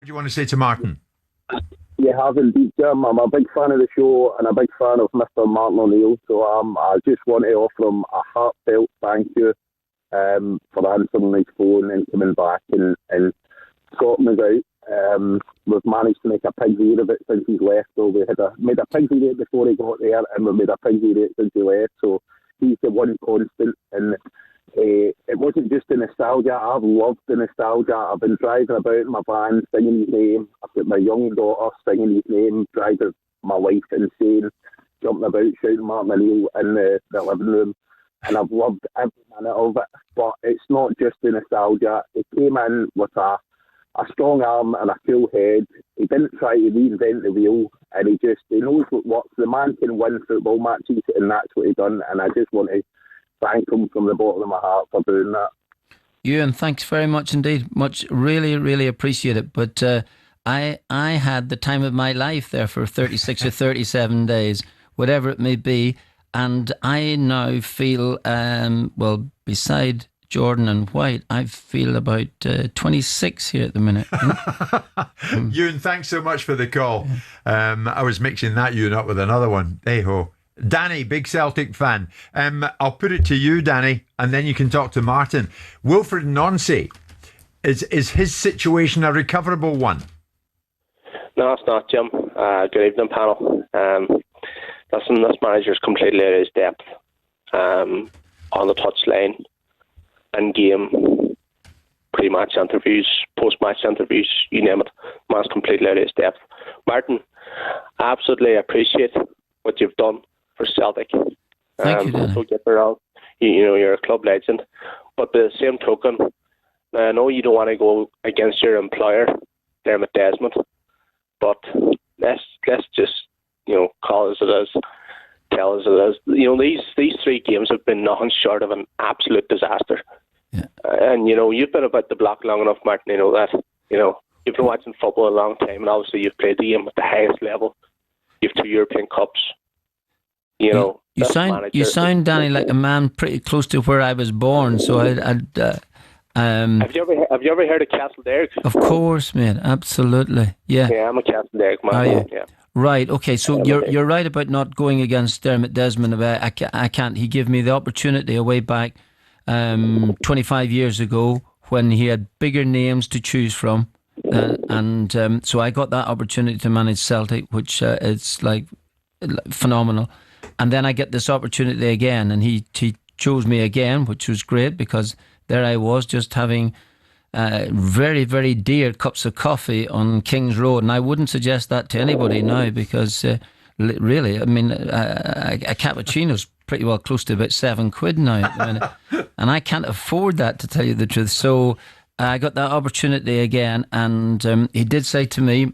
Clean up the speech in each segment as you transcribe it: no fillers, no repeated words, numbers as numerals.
you want to say to Martin? You have indeed, Jim. I'm a big fan of the show and a big fan of Mr. Martin O'Neill. So I just want to offer him a heartfelt thank you for answering his phone and coming back and sorting us out. We've managed to make a pig's ear of it since he's left. So we made a pig's ear of it before he got there, and we made a pig's ear of it since he left. So he's the one constant. And it wasn't just the nostalgia. I've loved the nostalgia. I've been driving about in my van singing his name. I've got my young daughter singing his name, driving my wife insane, jumping about, shouting Martin O'Neill in the living room. And I've loved every minute of it. But it's not just the nostalgia. He came in with a strong arm and a cool head. He didn't try to reinvent the wheel, and he knows what works. The man can win football matches, and that's what he done. And I just want to thank him from the bottom of my heart for doing that. Ewan, thanks very much indeed. Really, really appreciate it. But I had the time of my life there for 36 or 37 days, whatever it may be. And I now feel, beside Jordan and White, I feel about 26 here at the minute. Ewan, thanks so much for the call. I was mixing that Ewan up with another one. Hey-ho. Danny, big Celtic fan. I'll put it to you, Danny, and then you can talk to Martin. Wilfred Nonsey, is his situation a recoverable one? No, it's not, Jim. Good evening, panel. Listen, this manager's completely out of his depth on the touchline, in game, pre-match interviews, post-match interviews, you name it. Man's completely out of his depth. Martin, I absolutely appreciate what you've done for Celtic. Thank you, Danny. Don't get me wrong, you're a club legend, but by the same token, I know you don't want to go against your employer, Dermot Desmond, but let's just call it as it is, tell us it is. These 3 games have been nothing short of an absolute disaster. Yeah. And you've been about the block long enough, Martin. You know that. You've been watching football a long time, and obviously you've played the game at the highest level. You've 2 European Cups. You sound, Danny, like a man pretty close to where I was born. So have you ever heard of Castle Derg? Of course, mate. Absolutely. Yeah. Yeah, I'm a Castle Derg man. Are you? Yeah. Right. Okay. So you're right about not going against Dermot Desmond. I can't. He gave me the opportunity a way back 25 years ago when he had bigger names to choose from, and so I got that opportunity to manage Celtic, which is like phenomenal. And then I get this opportunity again, and he chose me again, which was great because there I was just having very, very dear cups of coffee on King's Road. And I wouldn't suggest that to anybody now because really, I mean, a cappuccino's pretty well close to about £7 now at the minute. And I can't afford that, to tell you the truth. So I got that opportunity again. And he did say to me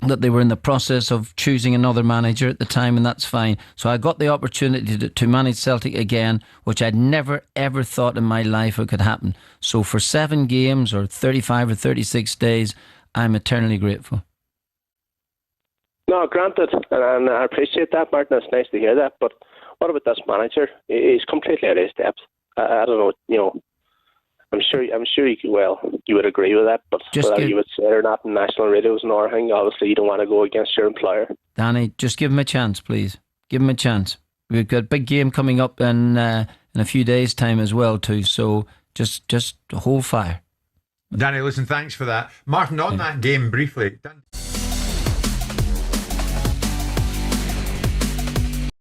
that they were in the process of choosing another manager at the time, and that's fine. So I got the opportunity to manage Celtic again, which I'd never, ever thought in my life it could happen. So for 7 games or 35 or 36 days, I'm eternally grateful. No, granted, and I appreciate that, Martin. It's nice to hear that. But what about this manager? He's completely out of his depth. I don't know, I'm sure you would agree with that, but whether you would say it or not in national radios and everything, obviously you don't want to go against your employer. Danny, just give him a chance, please. Give him a chance. We've got a big game coming up in a few days' time as well too, so just hold fire. Danny, listen, thanks for that. Martin, on that game briefly.